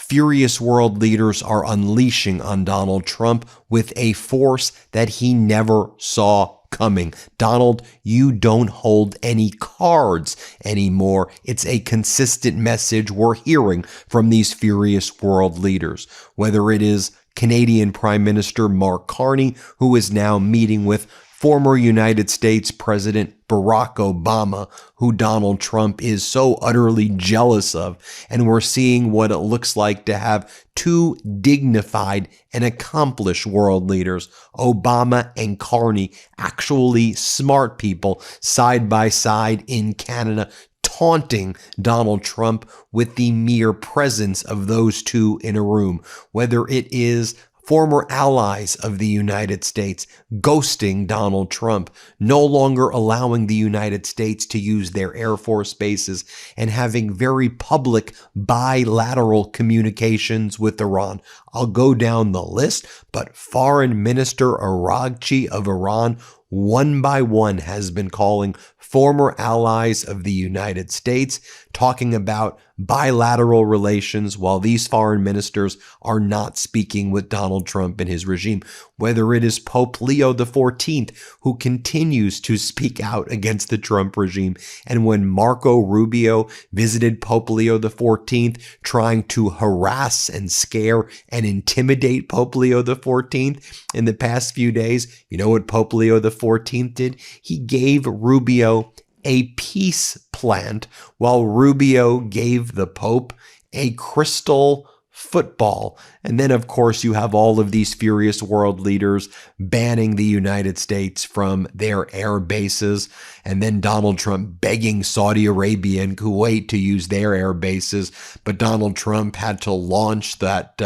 furious world leaders are unleashing on Donald Trump with a force that he never saw coming. Donald, you don't hold any cards anymore. It's a consistent message we're hearing from these furious world leaders, whether it is Canadian Prime Minister Mark Carney, who is now meeting with former United States President Barack Obama, who Donald Trump is so utterly jealous of. And we're seeing what it looks like to have two dignified and accomplished world leaders, Obama and Carney, actually smart people side by side in Canada, taunting Donald Trump with the mere presence of those two in a room, whether it is former allies of the United States ghosting Donald Trump, no longer allowing the United States to use their Air Force bases, and having very public bilateral communications with Iran. I'll go down the list, but Foreign Minister Araghchi of Iran, one by one, has been calling former allies of the United States, talking about bilateral relations while these foreign ministers are not speaking with Donald Trump and his regime. Whether it is Pope Leo XIV, who continues to speak out against the Trump regime, and when Marco Rubio visited Pope Leo XIV, trying to harass and scare and intimidate Pope Leo XIV in the past few days, you know what Pope Leo XIV did? He gave Rubio a peace plant, while Rubio gave the Pope a crystal football. And then, of course, you have all of these furious world leaders banning the United States from their air bases, and then Donald Trump begging Saudi Arabia and Kuwait to use their air bases. But Donald Trump had to launch that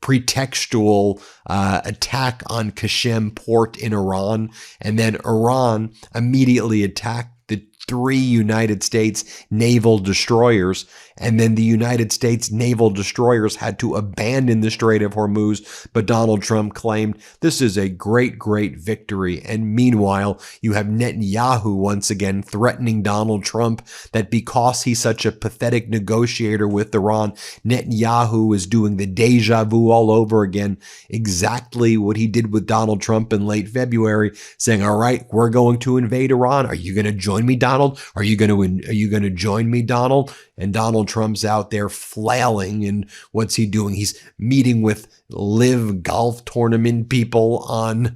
pretextual attack on Qasem port in Iran, and then Iran immediately attacked the 3 United States naval destroyers, and then the United States naval destroyers had to abandon the Strait of Hormuz, but Donald Trump claimed this is a great, great victory. And meanwhile, you have Netanyahu once again threatening Donald Trump that because he's such a pathetic negotiator with Iran, Netanyahu is doing the deja vu all over again, exactly what he did with Donald Trump in late February, saying, all right, we're going to invade Iran. Are you going to join me, Donald? Are you going to join me, Donald? And Donald Trump's out there flailing, and what's he doing? He's meeting with live golf tournament people on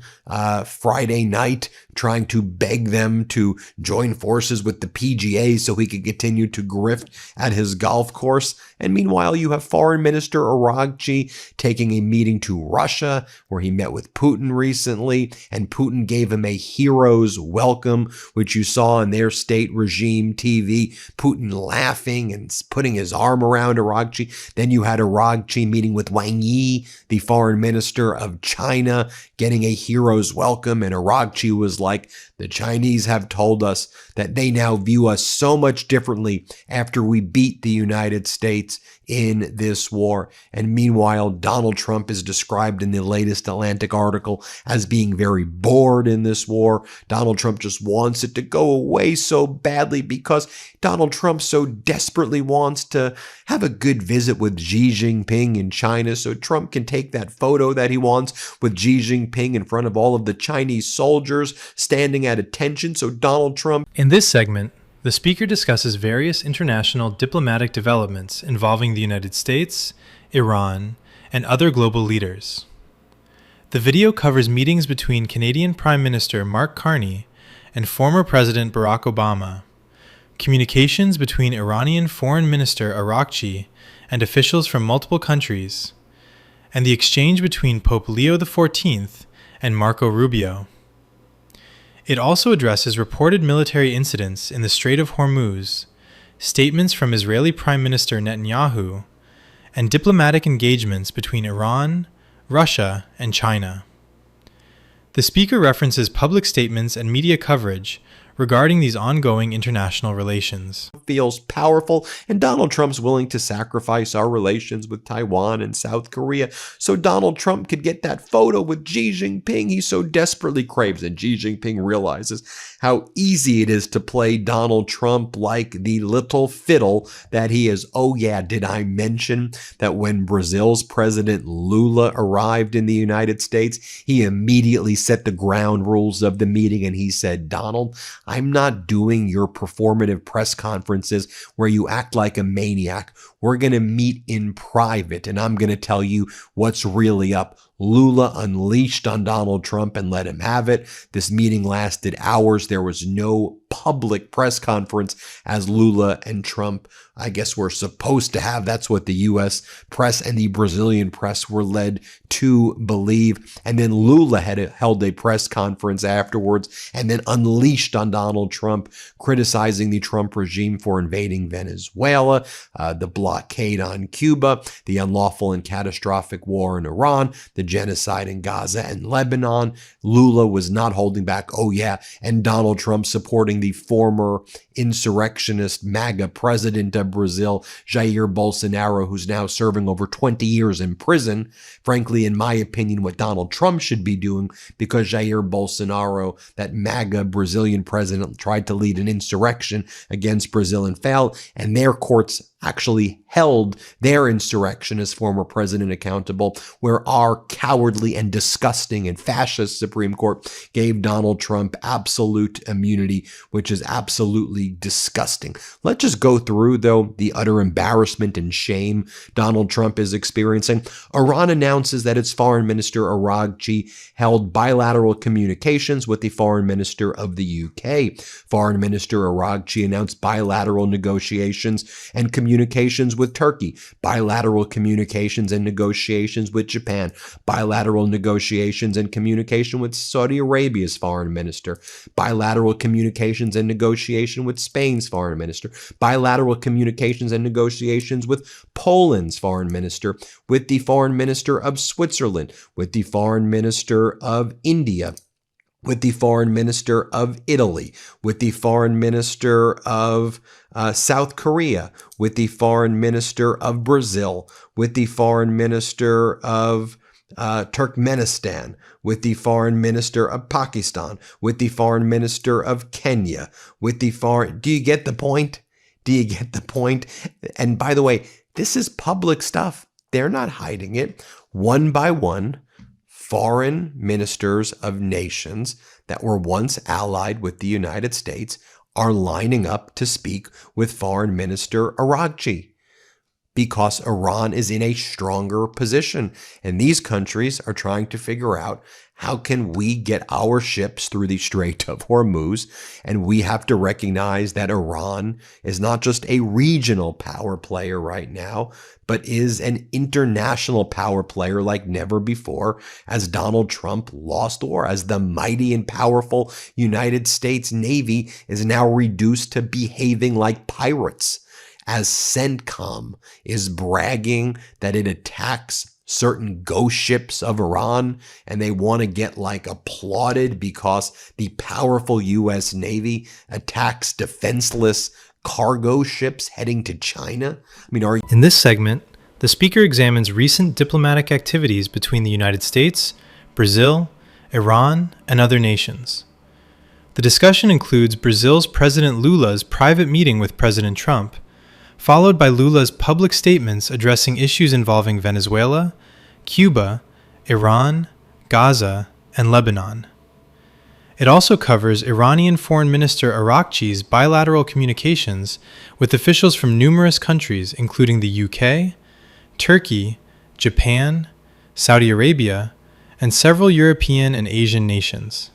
Friday night, trying to beg them to join forces with the PGA so he could continue to grift at his golf course. And meanwhile, you have Foreign Minister Araghchi taking a meeting to Russia, where he met with Putin recently, and Putin gave him a hero's welcome, which you saw on their state regime TV, Putin laughing and putting his arm around Araghchi. Then you had Araghchi meeting with Wang Yi, the foreign minister of China, getting a hero's welcome, and Araghchi was like, the Chinese have told us that they now view us so much differently after we beat the United States in this war. And meanwhile, Donald Trump is described in the latest Atlantic article as being very bored in this war. Donald Trump just wants it to go away so badly because Donald Trump so desperately wants to have a good visit with Xi Jinping in China, so Trump can take that photo that he wants with Xi Jinping in front of all of the Chinese soldiers standing at attention. So Donald Trump... In this segment, the speaker discusses various international diplomatic developments involving the United States, Iran, and other global leaders. The video covers meetings between Canadian Prime Minister Mark Carney and former President Barack Obama, communications between Iranian Foreign Minister Araghchi and officials from multiple countries, and the exchange between Pope Leo XIV and Marco Rubio. It also addresses reported military incidents in the Strait of Hormuz, statements from Israeli Prime Minister Netanyahu, and diplomatic engagements between Iran, Russia, and China. The speaker references public statements and media coverage regarding these ongoing international relations. Feels powerful, and Donald Trump's willing to sacrifice our relations with Taiwan and South Korea so Donald Trump could get that photo with Xi Jinping he so desperately craves. And Xi Jinping realizes how easy it is to play Donald Trump like the little fiddle that he is. Oh yeah, did I mention that when Brazil's President Lula arrived in the United States, he immediately set the ground rules of the meeting and he said, Donald, I'm not doing your performative press conferences where you act like a maniac. We're going to meet in private and I'm going to tell you what's really up. Lula unleashed on Donald Trump and let him have it. This meeting lasted hours. There was no public press conference as Lula and Trump, I guess, were supposed to have. That's what the U.S. press and the Brazilian press were led to believe. And then Lula held a press conference afterwards and then unleashed on Donald Trump, criticizing the Trump regime for invading Venezuela, the blockade on Cuba, the unlawful and catastrophic war in Iran, the genocide in Gaza and Lebanon. Lula was not holding back. Oh yeah, and Donald Trump supporting the former insurrectionist MAGA president of Brazil, Jair Bolsonaro, who's now serving over 20 years in prison. Frankly, in my opinion, what Donald Trump should be doing, because Jair Bolsonaro, that MAGA Brazilian president, tried to lead an insurrection against Brazil and failed, and their courts actually held their insurrectionist former president accountable, where our cowardly and disgusting and fascist Supreme Court gave Donald Trump absolute immunity, which is absolutely disgusting. Let's just go through, though, the utter embarrassment and shame Donald Trump is experiencing. Iran announces that its foreign minister, Araghchi, held bilateral communications with the foreign minister of the UK. Foreign Minister Araghchi announced bilateral negotiations and communications with Turkey, bilateral communications and negotiations with Japan, bilateral negotiations and communication with Saudi Arabia's foreign minister, bilateral communications and negotiation with Spain's foreign minister, bilateral communications and negotiations with Poland's foreign minister, with the foreign minister of Switzerland, with the foreign minister of India, with the foreign minister of Italy, with the foreign minister of South Korea, with the foreign minister of Brazil, with the foreign minister of Turkmenistan, with the foreign minister of Pakistan, with the foreign minister of Kenya, with the foreign... Do you get the point? Do you get the point? And by the way, this is public stuff. They're not hiding it. One by one, foreign ministers of nations that were once allied with the United States are lining up to speak with Foreign Minister Araghchi, because Iran is in a stronger position. And these countries are trying to figure out, how can we get our ships through the Strait of Hormuz? And we have to recognize that Iran is not just a regional power player right now, but is an international power player like never before, as Donald Trump lost war, as the mighty and powerful United States Navy is now reduced to behaving like pirates, as CENTCOM is bragging that it attacks certain ghost ships of Iran, and they want to get applauded because the powerful U.S. Navy attacks defenseless cargo ships heading to China. In this segment, the speaker examines recent diplomatic activities between the United States, Brazil, Iran, and other nations. The discussion includes Brazil's President Lula's private meeting with President Trump, followed by Lula's public statements addressing issues involving Venezuela, Cuba, Iran, Gaza, and Lebanon. It also covers Iranian Foreign Minister Araghchi's bilateral communications with officials from numerous countries, including the UK, Turkey, Japan, Saudi Arabia, and several European and Asian nations.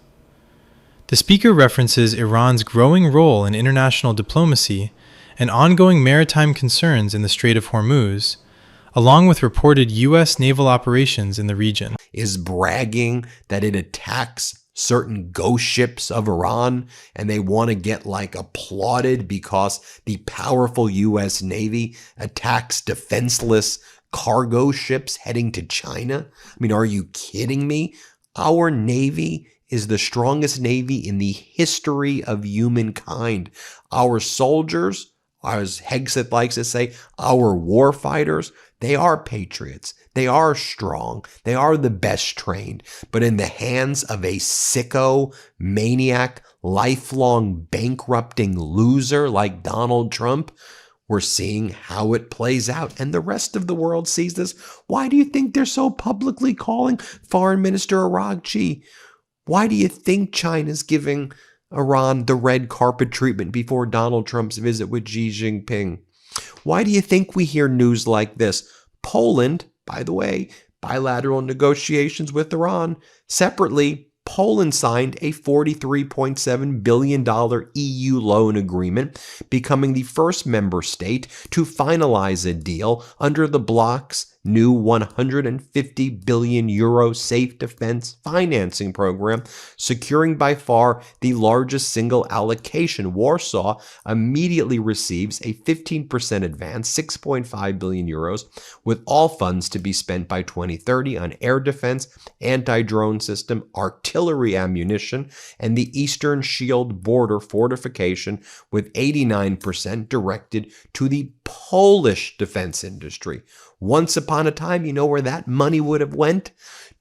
The speaker references Iran's growing role in international diplomacy and ongoing maritime concerns in the Strait of Hormuz, along with reported U.S. naval operations in the region. Is bragging that it attacks certain ghost ships of Iran, and they want to get applauded because the powerful U.S. Navy attacks defenseless cargo ships heading to China. Are you kidding me? Our Navy is the strongest Navy in the history of humankind. Our soldiers, as Hegseth likes to say, our war fighters, they are patriots. They are strong. They are the best trained. But in the hands of a sicko, maniac, lifelong bankrupting loser like Donald Trump, we're seeing how it plays out. And the rest of the world sees this. Why do you think they're so publicly calling Foreign Minister Araghchi? Why do you think China's giving Iran the red carpet treatment before Donald Trump's visit with Xi Jinping? Why do you think we hear news like this? Poland, by the way, bilateral negotiations with Iran. Separately, Poland signed a $43.7 billion EU loan agreement, becoming the first member state to finalize a deal under the bloc's new 150 billion euro safe defense financing program, securing by far the largest single allocation. Warsaw immediately receives a 15% advance, 6.5 billion euros, with all funds to be spent by 2030 on air defense, anti-drone system, artillery ammunition, and the Eastern Shield border fortification, with 89% directed to the Polish defense industry. Once upon a time, you know where that money would have went?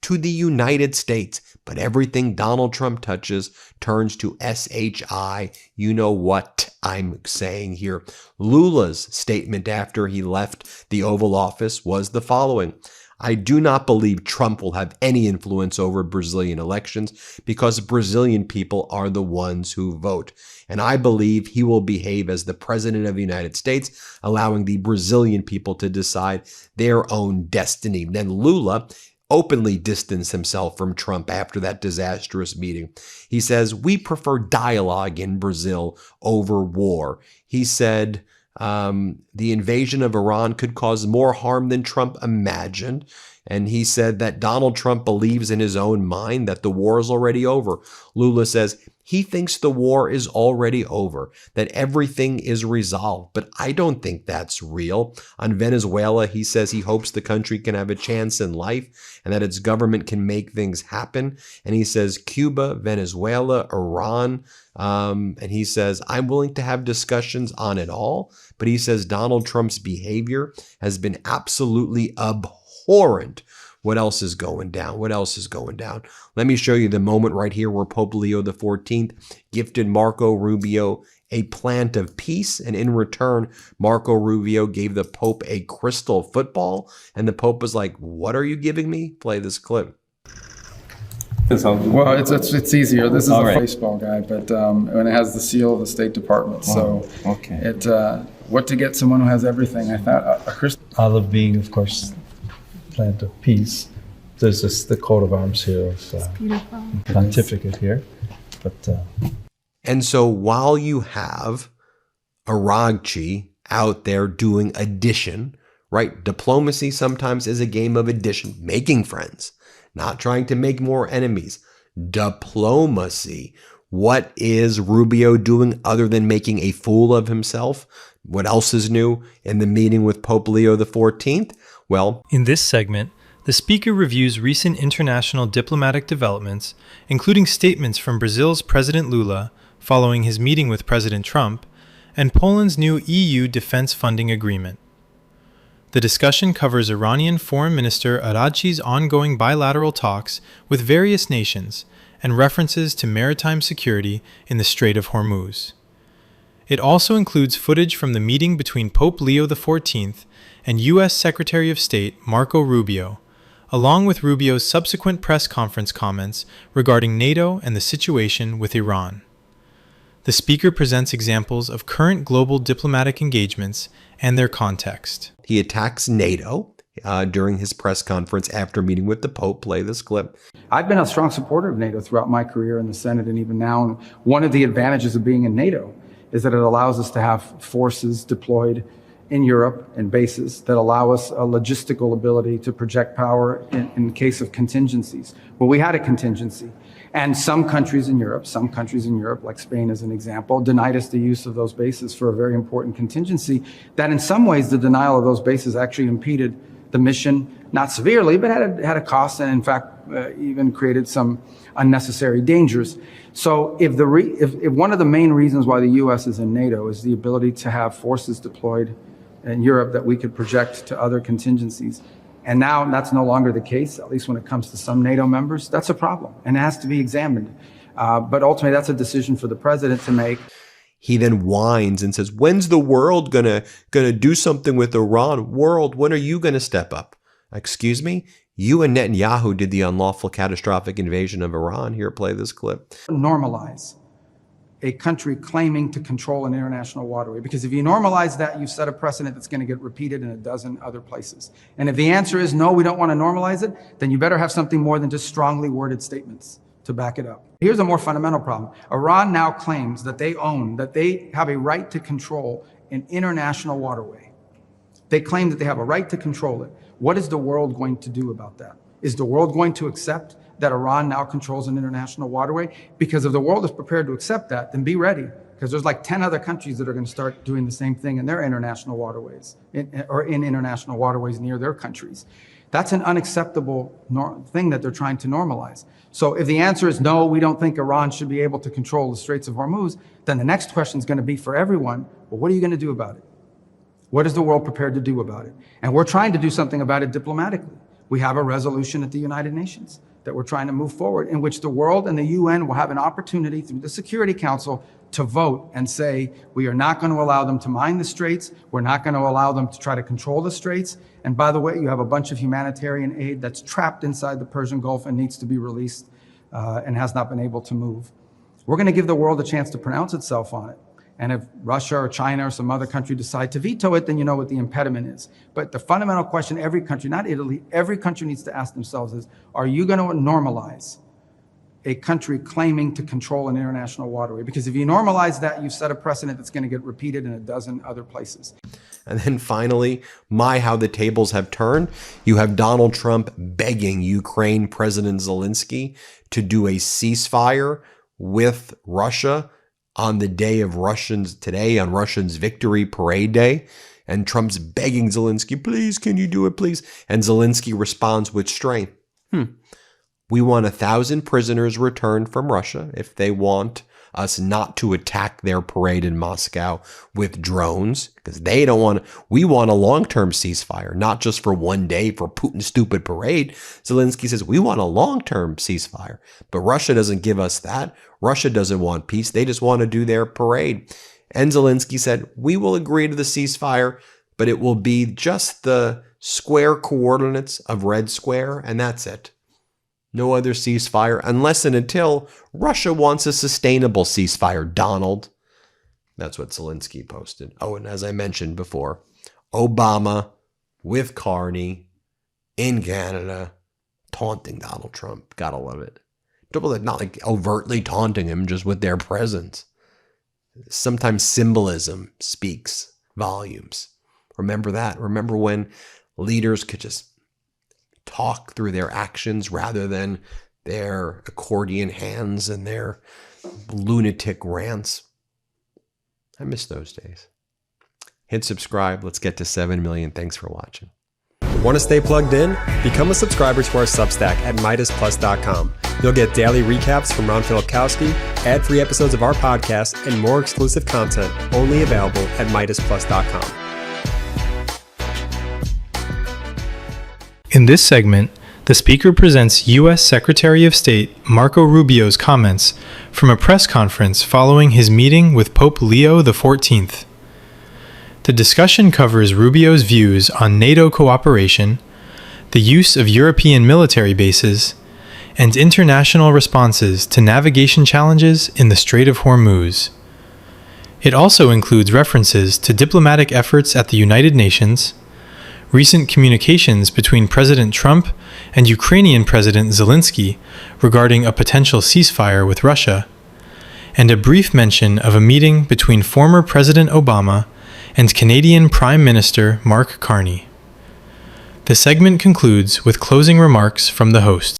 To the United States. But everything Donald Trump touches turns to SHI. You know what I'm saying here. Lula's statement after he left the Oval Office was the following: I do not believe Trump will have any influence over Brazilian elections because Brazilian people are the ones who vote. And I believe he will behave as the president of the United States, allowing the Brazilian people to decide their own destiny. Then Lula openly distanced himself from Trump after that disastrous meeting. He says, we prefer dialogue in Brazil over war. He said, the invasion of Iran could cause more harm than Trump imagined. And he said that Donald Trump believes in his own mind that the war is already over. Lula says he thinks the war is already over, that everything is resolved. But I don't think that's real. On Venezuela, he says he hopes the country can have a chance in life and that its government can make things happen. And he says Cuba, Venezuela, Iran, and he says, I'm willing to have discussions on it all. But he says Donald Trump's behavior has been absolutely abhorrent. What else is going down? What else is going down? Let me show you the moment right here where Pope Leo XIV gifted Marco Rubio a plant of peace. And in return, Marco Rubio gave the Pope a crystal football. And the Pope was like, what are you giving me? Play this clip. Well, it's easier. This is a baseball guy, but and it has the seal of the State Department. Wow. So, what to get someone who has everything? I thought a crystal. Olive being, of course, plant of peace. There's the coat of arms here of pontificate here, but. And so while you have Araghchi out there doing addition, right? Diplomacy sometimes is a game of addition, making friends. Not trying to make more enemies. Diplomacy. What is Rubio doing other than making a fool of himself? What else is new in the meeting with Pope Leo XIV? Well, in this segment, the speaker reviews recent international diplomatic developments, including statements from Brazil's President Lula following his meeting with President Trump, and Poland's new EU defense funding agreement. The discussion covers Iranian Foreign Minister Araghchi's ongoing bilateral talks with various nations and references to maritime security in the Strait of Hormuz. It also includes footage from the meeting between Pope Leo XIV and U.S. Secretary of State Marco Rubio, along with Rubio's subsequent press conference comments regarding NATO and the situation with Iran. The speaker presents examples of current global diplomatic engagements and their context. He attacks NATO during his press conference after meeting with the Pope. Play this clip. I've been a strong supporter of NATO throughout my career in the Senate and even now. And one of the advantages of being in NATO is that it allows us to have forces deployed in Europe and bases that allow us a logistical ability to project power in case of contingencies. Well, we had a contingency. And some countries in Europe, like Spain as an example, denied us the use of those bases for a very important contingency that in some ways the denial of those bases actually impeded the mission not severely, but had a cost, and in fact, even created some unnecessary dangers. So if one of the main reasons why the U.S. is in NATO is the ability to have forces deployed in Europe that we could project to other contingencies, and now that's no longer the case, at least when it comes to some NATO members, that's a problem, and it has to be examined. But ultimately, that's a decision for the president to make. He then whines and says, when's the world gonna do something with Iran? World, when are you gonna step up? Excuse me? You and Netanyahu did the unlawful catastrophic invasion of Iran. Here, play this clip. Normalize a country claiming to control an international waterway. Because if you normalize that, you've set a precedent that's going to get repeated in a dozen other places. And if the answer is no, we don't want to normalize it, then you better have something more than just strongly worded statements to back it up. Here's a more fundamental problem. Iran now claims that they have a right to control an international waterway. They claim that they have a right to control it. What is the world going to do about that? Is the world going to accept that Iran now controls an international waterway? Because if the world is prepared to accept that, then be ready, because there's like 10 other countries that are going to start doing the same thing in their international waterways, or in international waterways near their countries. That's an unacceptable thing that they're trying to normalize. So if the answer is no, we don't think Iran should be able to control the Straits of Hormuz, then the next question is going to be for everyone, well, what are you going to do about it? What is the world prepared to do about it? And we're trying to do something about it diplomatically. We have a resolution at the United Nations that we're trying to move forward, in which the world and the UN will have an opportunity through the Security Council to vote and say, we are not going to allow them to mine the straits. We're not going to allow them to try to control the straits. And by the way, you have a bunch of humanitarian aid that's trapped inside the Persian Gulf and needs to be released and has not been able to move. We're going to give the world a chance to pronounce itself on it. And if Russia or China or some other country decide to veto it, then you know what the impediment is. But the fundamental question every country, not Italy, every country needs to ask themselves is, are you going to normalize a country claiming to control an international waterway? Because if you normalize that, you've set a precedent that's going to get repeated in a dozen other places. And then finally, how the tables have turned. You have Donald Trump begging Ukraine President Zelensky to do a ceasefire with Russia on the day of today, on Russians' Victory Parade Day. And Trump's begging Zelensky, please, can you do it, please? And Zelensky responds with strength. We want 1,000 prisoners returned from Russia if they want us not to attack their parade in Moscow with drones, because they don't want. We want a long-term ceasefire, not just for one day for Putin's stupid parade. Zelensky says we want a long-term ceasefire, but Russia doesn't give us that. Russia doesn't want peace. They just want to do their parade. And Zelensky said, we will agree to the ceasefire, but it will be just the square coordinates of Red Square, and that's it. No other ceasefire unless and until Russia wants a sustainable ceasefire, Donald. That's what Zelensky posted. Oh, and as I mentioned before, Obama with Carney in Canada taunting Donald Trump. Gotta love it. Not like overtly taunting him, just with their presence. Sometimes symbolism speaks volumes. Remember that. Remember when leaders could just talk through their actions rather than their accordion hands and their lunatic rants. I miss those days. Hit subscribe. Let's get to 7 million. Thanks for watching. Want to stay plugged in? Become a subscriber to our Substack at MidasPlus.com. You'll get daily recaps from Ron Filipkowski, ad-free episodes of our podcast, and more exclusive content only available at MidasPlus.com. In this segment, the speaker presents U.S. Secretary of State Marco Rubio's comments from a press conference following his meeting with Pope Leo XIV. The discussion covers Rubio's views on NATO cooperation, the use of European military bases, and international responses to navigation challenges in the Strait of Hormuz. It also includes references to diplomatic efforts at the United Nations, recent communications between President Trump and Ukrainian President Zelensky regarding a potential ceasefire with Russia, and a brief mention of a meeting between former President Obama and Canadian Prime Minister Mark Carney. The segment concludes with closing remarks from the host.